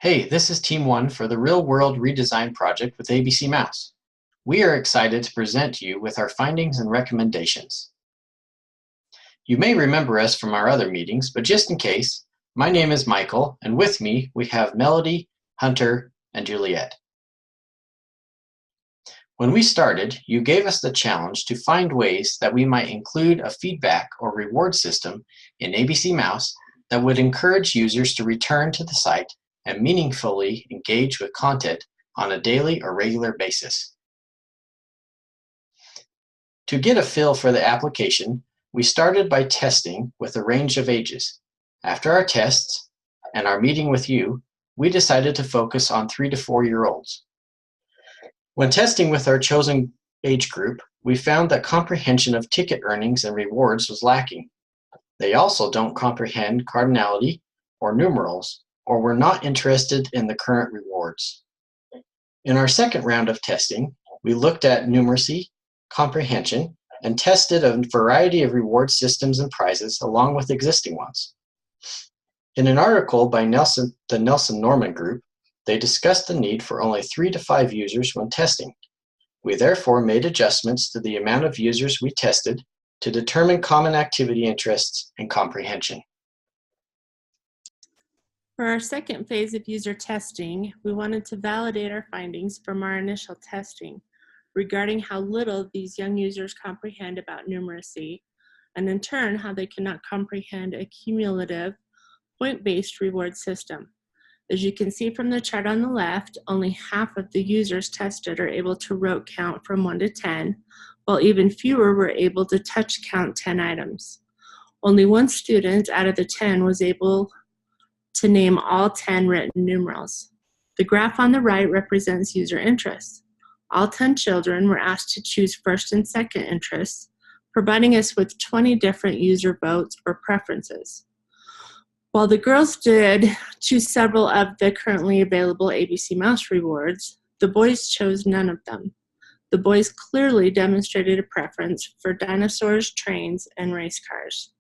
Hey, this is Team 1 for the Real World Redesign project with ABCMouse. We are excited to present to you with our findings and recommendations. You may remember us from our other meetings, but just in case, my name is Michael, and with me we have Melody, Hunter, and Juliet. When we started, you gave us the challenge to find ways that we might include a feedback or reward system in ABCMouse that would encourage users to return to the site and meaningfully engage with content on a daily or regular basis. To get a feel for the application, we started by testing with a range of ages. After our tests and our meeting with you, we decided to focus on 3 to 4-year-olds. When testing with our chosen age group, we found that comprehension of ticket earnings and rewards was lacking. They also don't comprehend cardinality or numerals, or were not interested in the current rewards. In our second round of testing, we looked at numeracy, comprehension, and tested a variety of reward systems and prizes along with existing ones. In an article by the Nelson Norman Group, they discussed the need for only 3 to 5 users when testing. We therefore made adjustments to the amount of users we tested to determine common activity interests and comprehension. For our second phase of user testing, we wanted to validate our findings from our initial testing regarding how little these young users comprehend about numeracy, and in turn, how they cannot comprehend a cumulative, point-based reward system. As you can see from the chart on the left, only half of the users tested are able to rote count from 1 to 10, while even fewer were able to touch count 10 items. Only one student out of the 10 was able to name all 10 written numerals. The graph on the right represents user interests. All 10 children were asked to choose first and second interests, providing us with 20 different user votes or preferences. While the girls did choose several of the currently available ABCMouse rewards, the boys chose none of them. The boys clearly demonstrated a preference for dinosaurs, trains, and race cars.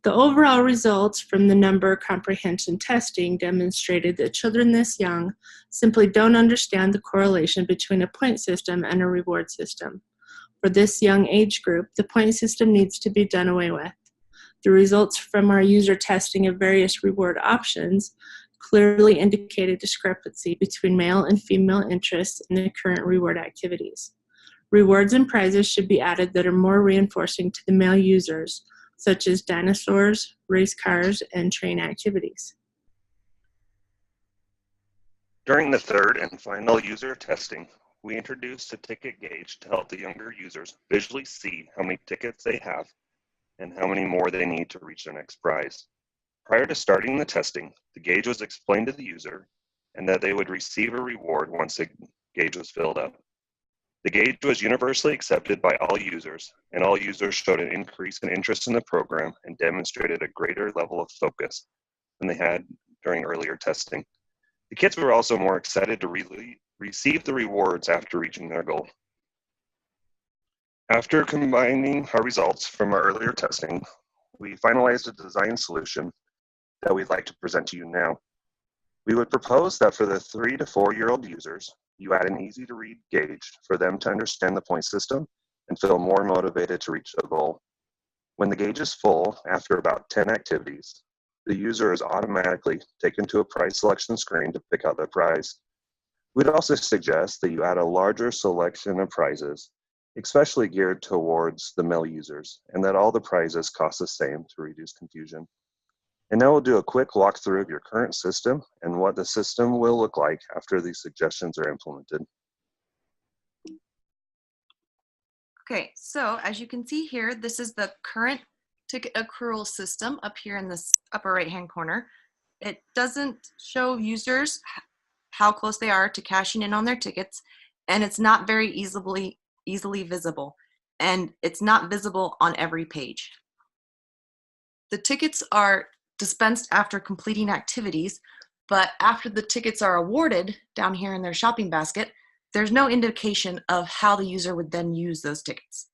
The overall results from the number comprehension testing demonstrated that children this young simply don't understand the correlation between a point system and a reward system. For this young age group, the point system needs to be done away with. The results from our user testing of various reward options clearly indicate a discrepancy between male and female interests in the current reward activities. Rewards and prizes should be added that are more reinforcing to the male users, such as dinosaurs, race cars, and train activities. During the third and final user testing, we introduced a ticket gauge to help the younger users visually see how many tickets they have and how many more they need to reach their next prize. Prior to starting the testing, the gauge was explained to the user and that they would receive a reward once the gauge was filled up. The gauge was universally accepted by all users, and all users showed an increase in interest in the program and demonstrated a greater level of focus than they had during earlier testing. The kids were also more excited to receive the rewards after reaching their goal. After combining our results from our earlier testing, we finalized a design solution that we'd like to present to you now. We would propose that for the 3 to 4-year-old users, you add an easy-to-read gauge for them to understand the point system and feel more motivated to reach the goal. When the gauge is full, after about 10 activities, the user is automatically taken to a prize selection screen to pick out their prize. We'd also suggest that you add a larger selection of prizes, especially geared towards the male users, and that all the prizes cost the same to reduce confusion. And now we'll do a quick walkthrough of your current system and what the system will look like after these suggestions are implemented. Okay, so as you can see here, this is the current ticket accrual system up here in this upper right-hand corner. It doesn't show users how close they are to cashing in on their tickets, and it's not very easily visible, and it's not visible on every page. The tickets are dispensed after completing activities, but after the tickets are awarded down here in their shopping basket, there's no indication of how the user would then use those tickets.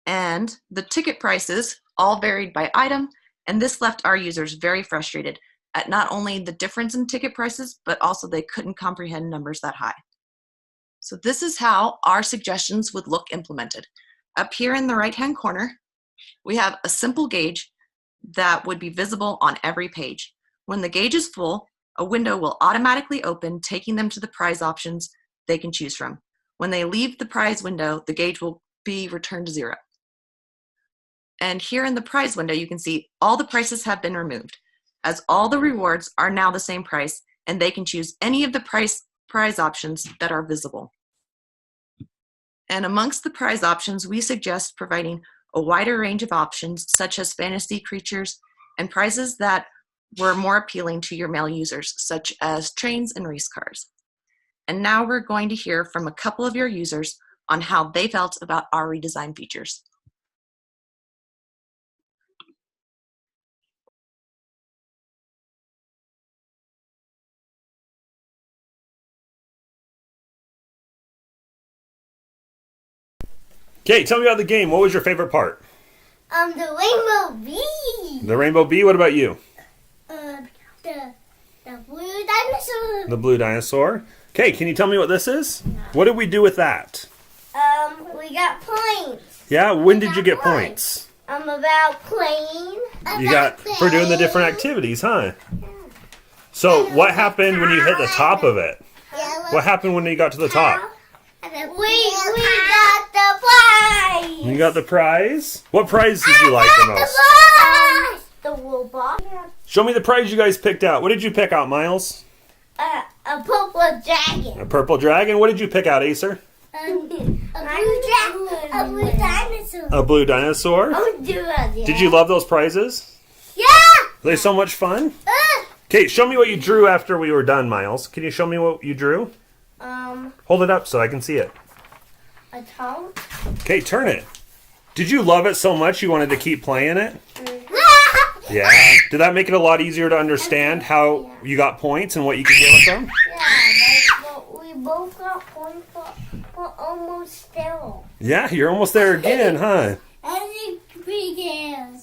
And the ticket prices all varied by item, and this left our users very frustrated at not only the difference in ticket prices, but also they couldn't comprehend numbers that high. So this is how our suggestions would look implemented. Up here in the right-hand corner, we have a simple gauge that would be visible on every page. When the gauge is full, a window will automatically open, taking them to the prize options they can choose from. When they leave the prize window, the gauge will be returned to 0. And here in the prize window, you can see all the prices have been removed, as all the rewards are now the same price, and they can choose any of the prize options that are visible. And amongst the prize options, we suggest providing a wider range of options, such as fantasy creatures and prizes that were more appealing to your male users, such as trains and race cars. And now we're going to hear from a couple of your users on how they felt about our redesign features. Okay, tell me about the game. What was your favorite part? The rainbow bee. The rainbow bee. What about you? The blue dinosaur. The blue dinosaur. Okay, can you tell me what this is? What did we do with that? We got points. Yeah, when did you get points? About playing. You got for doing the different activities, huh? So what happened when you hit the top of it? What happened when you got to the top? We got the prize. You got the prize? What prize did you like the most? The robot. Show me the prize you guys picked out. What did you pick out, Miles? A purple dragon. A purple dragon. What did you pick out, Acer? A blue dinosaur. A blue dinosaur. Did you love those prizes? Yeah. Were they so much fun? Okay, show me what you drew after we were done, Miles. Can you show me what you drew? A Hold it up so I can see it. tongue. Okay, turn it. Did you love it so much you wanted to keep playing it? Yeah. Did that make it a lot easier to understand how you got points and what you could get with them? Yeah, but we both got points, but we're almost there. Yeah, you're almost there again, huh? I think we can.